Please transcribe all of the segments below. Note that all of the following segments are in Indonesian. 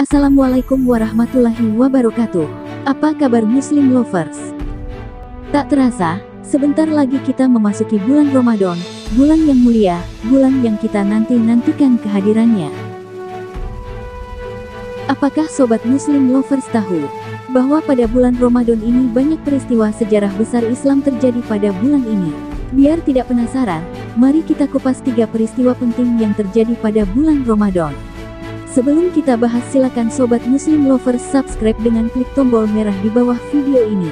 Assalamualaikum warahmatullahi wabarakatuh. Apa kabar Muslim lovers? Tak terasa, sebentar lagi kita memasuki bulan Ramadan, bulan yang mulia, bulan yang kita nantikan kehadirannya. Apakah sobat Muslim lovers tahu bahwa pada bulan Ramadan ini banyak peristiwa sejarah besar Islam terjadi pada bulan ini? Biar tidak penasaran, mari kita kupas 3 peristiwa penting yang terjadi pada bulan Ramadan. Sebelum kita bahas, silakan sobat Muslim lovers subscribe dengan klik tombol merah di bawah video ini.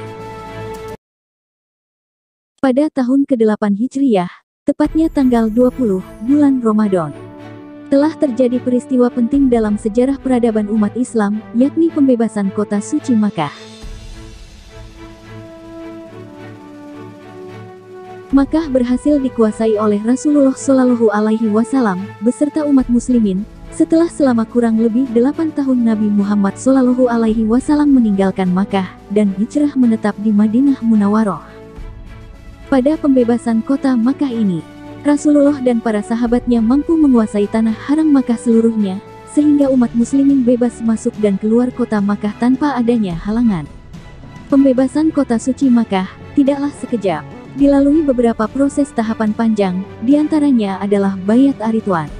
Pada tahun ke-8 Hijriyah, tepatnya tanggal 20 bulan Ramadan, telah terjadi peristiwa penting dalam sejarah peradaban umat Islam, yakni pembebasan kota suci Makkah. Makkah berhasil dikuasai oleh Rasulullah Shallallahu Alaihi Wasallam beserta umat muslimin, setelah selama kurang lebih 8 tahun Nabi Muhammad Shallallahu Alaihi Wasallam meninggalkan Makkah dan hijrah menetap di Madinah Munawwaroh. Pada pembebasan kota Makkah ini, Rasulullah dan para sahabatnya mampu menguasai tanah haram Makkah seluruhnya, sehingga umat muslimin bebas masuk dan keluar kota Makkah tanpa adanya halangan. Pembebasan kota suci Makkah tidaklah sekejap, dilalui beberapa proses tahapan panjang, diantaranya adalah Bayat Ar-Ridwan.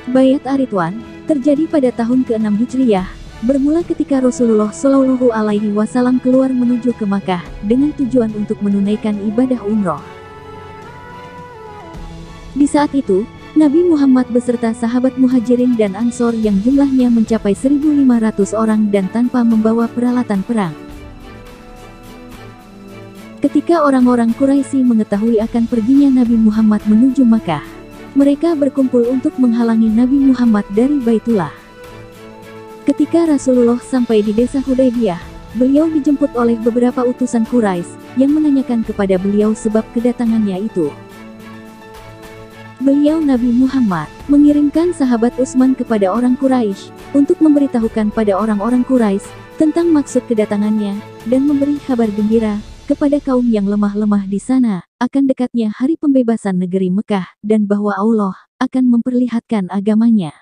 Bayat Ar-Ridwan terjadi pada tahun ke-6 Hijriyah, bermula ketika Rasulullah Shallallahu Alaihi Wasallam keluar menuju ke Makkah dengan tujuan untuk menunaikan ibadah umroh. Di saat itu, Nabi Muhammad beserta sahabat Muhajirin dan Ansor yang jumlahnya mencapai 1.500 orang dan tanpa membawa peralatan perang. Ketika orang-orang Quraisy mengetahui akan perginya Nabi Muhammad menuju Makkah, mereka berkumpul untuk menghalangi Nabi Muhammad dari Baitullah. Ketika Rasulullah sampai di desa Hudaybiyah, beliau dijemput oleh beberapa utusan Quraisy yang menanyakan kepada beliau sebab kedatangannya itu. Beliau Nabi Muhammad mengirimkan sahabat Utsman kepada orang Quraisy untuk memberitahukan pada orang-orang Quraisy tentang maksud kedatangannya dan memberi kabar gembira kepada kaum yang lemah-lemah di sana akan dekatnya hari pembebasan negeri Mekah dan bahwa Allah akan memperlihatkan agamanya.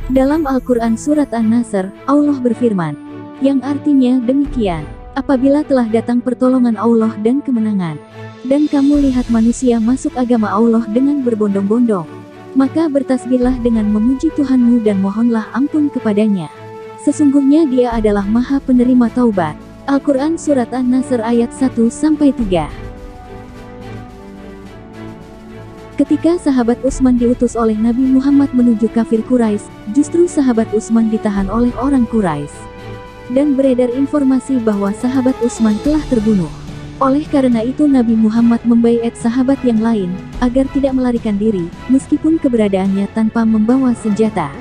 Dalam Al-Quran Surat An-Nasr, Allah berfirman, yang artinya demikian, apabila telah datang pertolongan Allah dan kemenangan, dan kamu lihat manusia masuk agama Allah dengan berbondong-bondong, maka bertasbihlah dengan memuji Tuhanmu dan mohonlah ampun kepadanya. Sesungguhnya Dia adalah Maha Penerima Taubat. Al-Quran Surat An-Nasr ayat 1-3. Ketika sahabat Utsman diutus oleh Nabi Muhammad menuju kafir Quraisy, justru sahabat Utsman ditahan oleh orang Quraisy. Dan beredar informasi bahwa sahabat Utsman telah terbunuh. Oleh karena itu Nabi Muhammad membaiat sahabat yang lain, agar tidak melarikan diri, meskipun keberadaannya tanpa membawa senjata.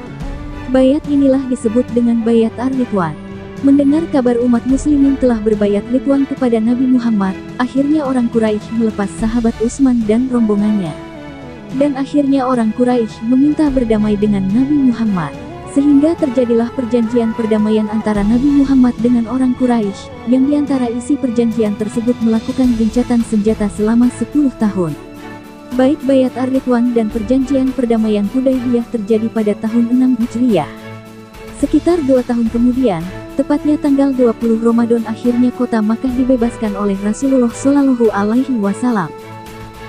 Baiat inilah disebut dengan Bayat Ar-Ridwan. Mendengar kabar umat muslimin telah berbayat Ridwan kepada Nabi Muhammad, akhirnya orang Quraisy melepas sahabat Utsman dan rombongannya. Dan akhirnya orang Quraisy meminta berdamai dengan Nabi Muhammad. Sehingga terjadilah perjanjian perdamaian antara Nabi Muhammad dengan orang Quraisy, yang diantara isi perjanjian tersebut melakukan gencatan senjata selama 10 tahun. Baik Bayat Ar-Ridwan dan perjanjian perdamaian Hudaybiyah terjadi pada tahun 6 Hijriyah. Sekitar 2 tahun kemudian, tepatnya tanggal 20 Ramadan, akhirnya kota Makkah dibebaskan oleh Rasulullah Shallallahu Alaihi Wasallam.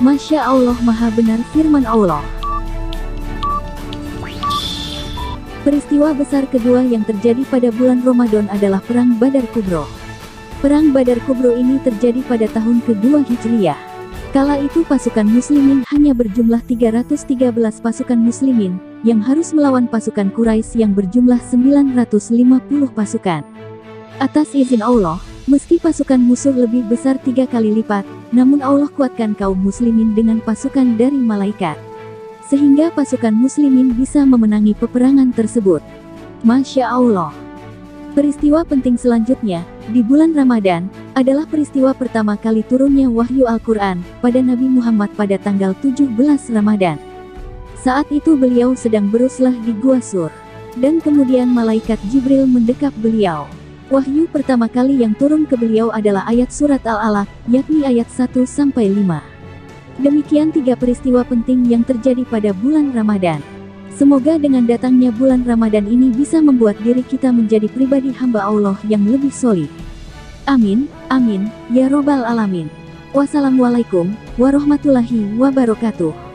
Masya Allah, Maha benar firman Allah. Peristiwa besar kedua yang terjadi pada bulan Ramadan adalah Perang Badar Kubro. Perang Badar Kubro ini terjadi pada tahun ke-2 Hijriyah. Kala itu pasukan muslimin hanya berjumlah 313 pasukan muslimin, yang harus melawan pasukan Quraisy yang berjumlah 950 pasukan. Atas izin Allah, meski pasukan musuh lebih besar 3 kali lipat, namun Allah kuatkan kaum muslimin dengan pasukan dari malaikat. Sehingga pasukan muslimin bisa memenangi peperangan tersebut. Masya Allah. Peristiwa penting selanjutnya, di bulan Ramadan, adalah peristiwa pertama kali turunnya wahyu Al-Quran pada Nabi Muhammad pada tanggal 17 Ramadan. Saat itu beliau sedang beruslah di Gua Sur. Dan kemudian malaikat Jibril mendekap beliau. Wahyu pertama kali yang turun ke beliau adalah ayat surat Al-Alaq, yakni ayat 1-5. Demikian 3 peristiwa penting yang terjadi pada bulan Ramadan. Semoga dengan datangnya bulan Ramadan ini bisa membuat diri kita menjadi pribadi hamba Allah yang lebih solih. Amin, amin, ya robbal alamin. Wassalamualaikum warahmatullahi wabarakatuh.